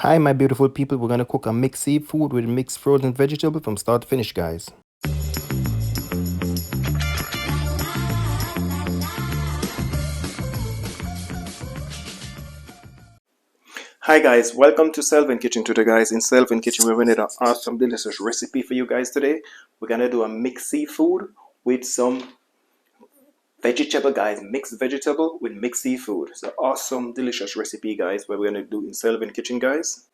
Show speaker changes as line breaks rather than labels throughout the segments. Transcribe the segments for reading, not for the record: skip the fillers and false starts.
Hi, my beautiful people. We're going to cook a mixed seafood with mixed frozen vegetable from start to finish, guys. Hi guys, welcome to Selvin Kitchen today, guys. In Selvin Kitchen, we're going to do an awesome delicious recipe for you guys today. We're going to do a mixed seafood with some vegetable, guys. Mixed vegetable with mixed seafood. It's an awesome delicious recipe, guys, what we're going to do in Selvin Kitchen, guys.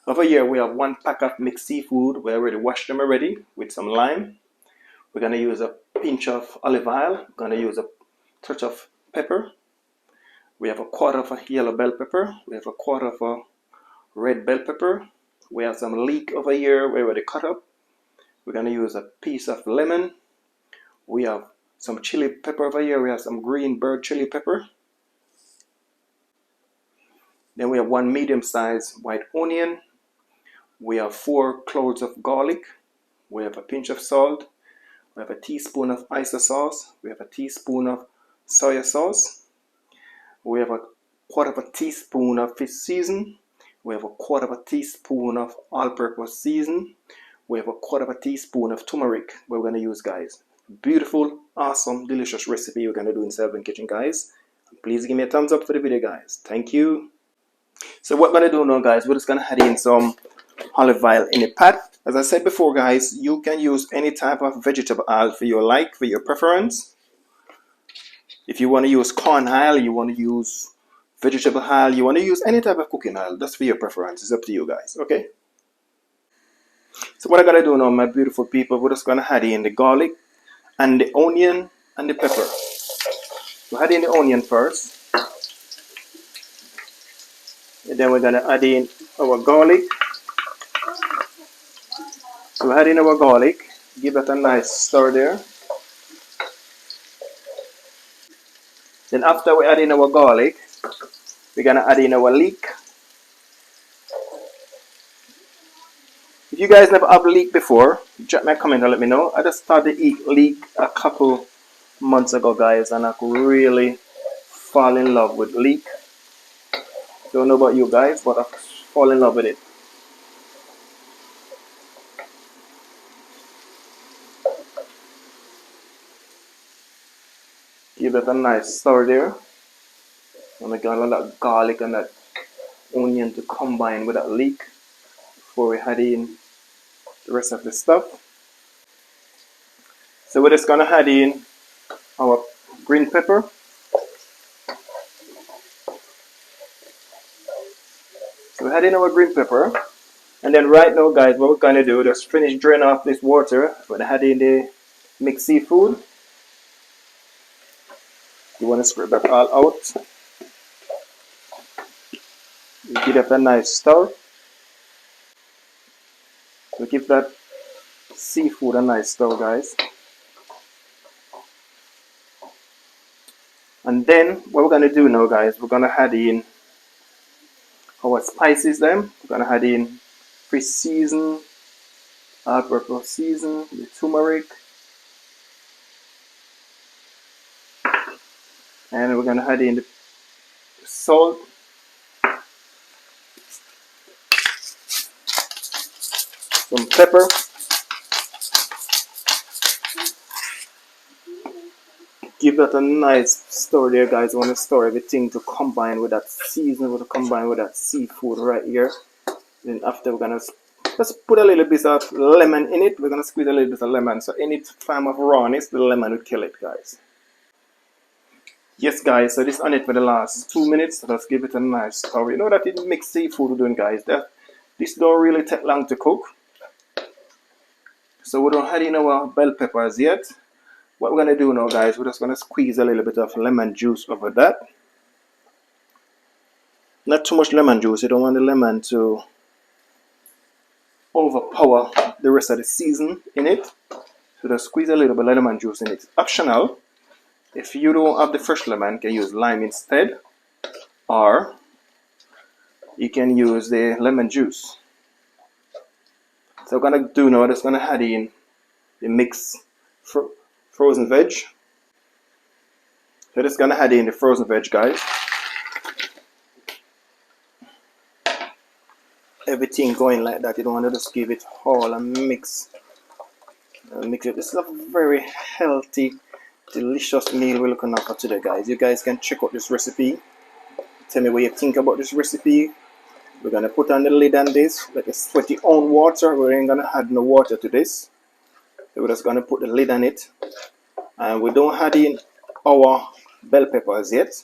Over here, we have 1 pack of mixed seafood. We already washed them already with some lime. We're going to use a pinch of olive oil. We're going to use a touch of pepper. We have a quarter of a yellow bell pepper. We have a quarter of a red bell pepper. We have some leek over here. We already cut up. We're going to use a piece of lemon. We have some chili pepper over here. We have some green bird chili pepper. Then we have 1 medium-sized white onion. We have 4 cloves of garlic. We have a pinch of salt. We have a teaspoon of oyster sauce. We have a teaspoon of soya sauce. We have a quarter of a teaspoon of fish season. We have a quarter of a teaspoon of all-purpose season. We have a quarter of a teaspoon of turmeric we're going to use, guys. Beautiful, awesome, delicious recipe we're going to do in Selvin Kitchen, guys. Please give me a thumbs up for the video, guys. Thank you. So what we're going to do now, guys, we're just going to add in some olive oil in a pot. As I said before, guys, you can use any type of vegetable oil for your preference. If you want to use corn oil, you want to use vegetable oil, you want to use any type of cooking oil, that's for your preference. It's up to you guys, okay? So what I gotta do now, my beautiful people, we're just gonna add in the garlic and the onion and the pepper. We'll add in the onion first. And then we're gonna add in our garlic. So we'll add in our garlic, give that a nice stir there. Then after we add in our garlic, we're going to add in our leek. If you guys never have leek before, drop me a comment and let me know. I just started to eat leek a couple months ago, guys, and I could really fall in love with leek. Don't know about you guys, but I fall in love with it. Give it a nice stir there. And I got all that garlic and that onion to combine with that leek before we add in the rest of the stuff. So we're just gonna add in our green pepper. So we add in our green pepper, and then right now, guys, what we're gonna do, just finish drain off this water. We're gonna add in the mixed seafood. You want to scrape that all out. You give that a nice stir. So give that seafood a nice stir, guys. And then what we're going to do now, guys, we're going to add in our spices then. We're going to add in fish season, all-purpose season, the turmeric. And we're going to add in the salt. Some pepper. Give that a nice stir there, guys. I want to stir everything to combine with that seasoning, to combine with that seafood right here. Then after we're going to just put a little bit of lemon in it. We're going to squeeze a little bit of lemon. So any form of rawness, the lemon will kill it, guys. Yes, guys, so this is on it for the last 2 minutes. So let's give it a nice stir. You know that it mixed seafood we're doing, guys. This don't really take long to cook. So we don't add in our bell peppers yet. What we're going to do now, guys, we're just going to squeeze a little bit of lemon juice over that. Not too much lemon juice. You don't want the lemon to overpower the rest of the season in it. So just squeeze a little bit of lemon juice in it. It's optional. If you don't have the fresh lemon, you can use lime instead. Or you can use the lemon juice. So we're going to do now, just going to add in the mixed frozen veg. So just going to add in the frozen veg, guys. everything going like that. You don't want to just give it all a mix. Mix it. This is a very healthy, delicious meal we're looking at for today, guys. You guys can check out this recipe. Tell me what you think about this recipe. We're gonna put on the lid on this, let it sweat your own water. We ain't gonna add no water to this. So we're just gonna put the lid on it, and we don't add in our bell peppers yet.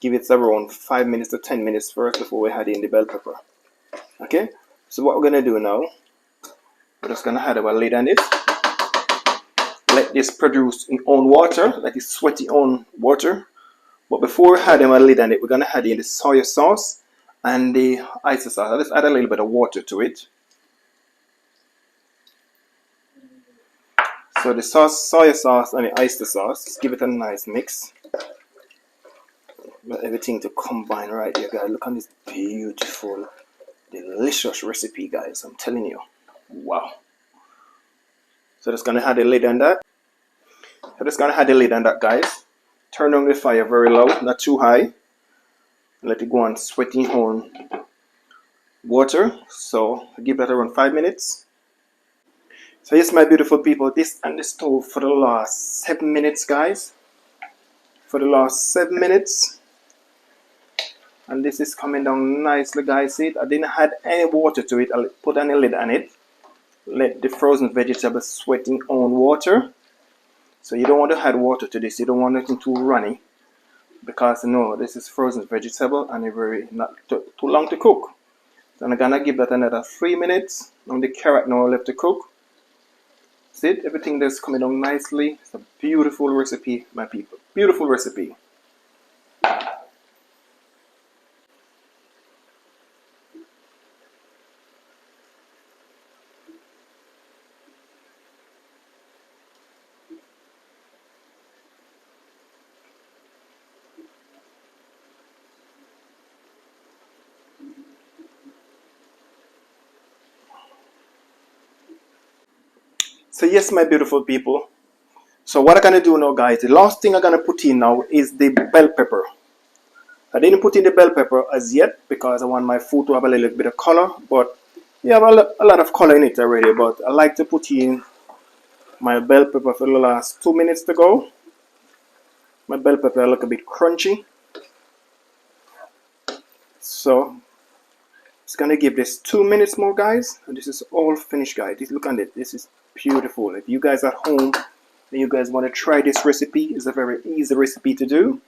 Give it around 5 minutes to 10 minutes first before we add in the bell pepper. Okay, so what we're gonna do now, we're just gonna add our lid on it. Let this produce its own water, let it sweat its own water. But before we add our lid on it, we're gonna add in the soya sauce and the oyster sauce. Let's add a little bit of water to it. So the soya sauce and the oyster sauce, just give it a nice mix. Let everything to combine right here, guys. Look at this beautiful, delicious recipe, guys. I'm telling you. Wow. So just gonna add the lid on that. Guys. Turn on the fire very low, not too high. Let it go on sweating on water. So give that around 5 minutes. So yes, my beautiful people, this on the stove for the last 7 minutes, guys. For the last 7 minutes. And this is coming down nicely, guys. See it? I didn't add any water to it. I'll put any lid on it. Let the frozen vegetables sweat in own water. So you don't want to add water to this. You don't want anything too runny, because no, this is frozen vegetable and it's very not too long to cook. So I'm gonna give that another 3 minutes. And the carrot now left to cook. See it? Everything that's coming down nicely. It's a beautiful recipe, my people. Beautiful recipe. So yes, my beautiful people. So what I'm gonna do now, guys, the last thing I'm gonna put in now is the bell pepper. I didn't put in the bell pepper as yet because I want my food to have a little bit of color, but you have a lot of color in it already. But I like to put in my bell pepper for the last 2 minutes to go. My bell pepper look a bit crunchy, so it's gonna give this 2 minutes more, guys, and this is all finished, guys. Look at it. This is beautiful. If you guys at home and you guys want to try this recipe, it's a very easy recipe to do.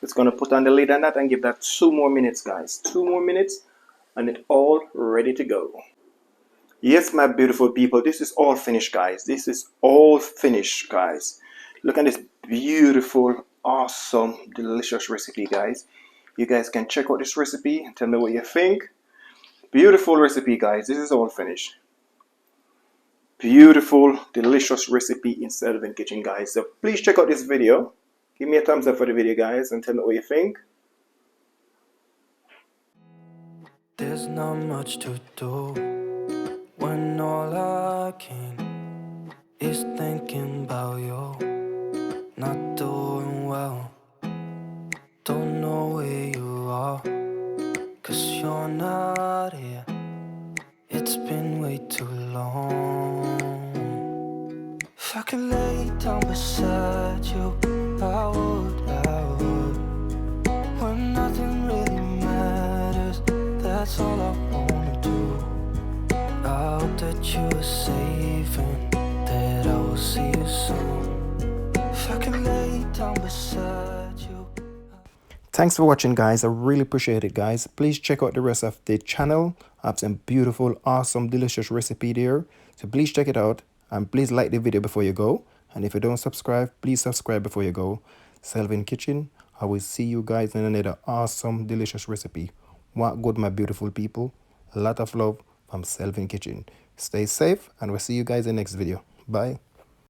It's gonna put on the lid on that and give that 2 more minutes, guys. 2 more minutes, and it's all ready to go. Yes, my beautiful people, this is all finished, guys. This is all finished, guys. Look at this beautiful, awesome, delicious recipe, guys. You guys can check out this recipe and tell me what you think. Beautiful recipe, guys. This is all finished. Beautiful, delicious recipe in Selvin Kitchen, guys. So please check out this video. Give me a thumbs up for the video, guys, and tell me what you think.
There's not much to do when all I can is thinking about you. Not doing well, don't know where you are, 'cause you're not here. It's been way too long. If I could lay down beside you, I would. When nothing really matters, that's all I wanna do. I hope that you are safe and that I will see you soon. If I could lay down beside you.
Thanks for watching, guys. I really appreciate it, guys. Please check out the rest of the channel. I have some beautiful, awesome, delicious recipe there. So please check it out. And please like the video before you go. And if you don't subscribe, please subscribe before you go. Selvin Kitchen. I will see you guys in another awesome, delicious recipe. What good, my beautiful people. A lot of love from Selvin Kitchen. Stay safe, and we'll see you guys in the next video. Bye.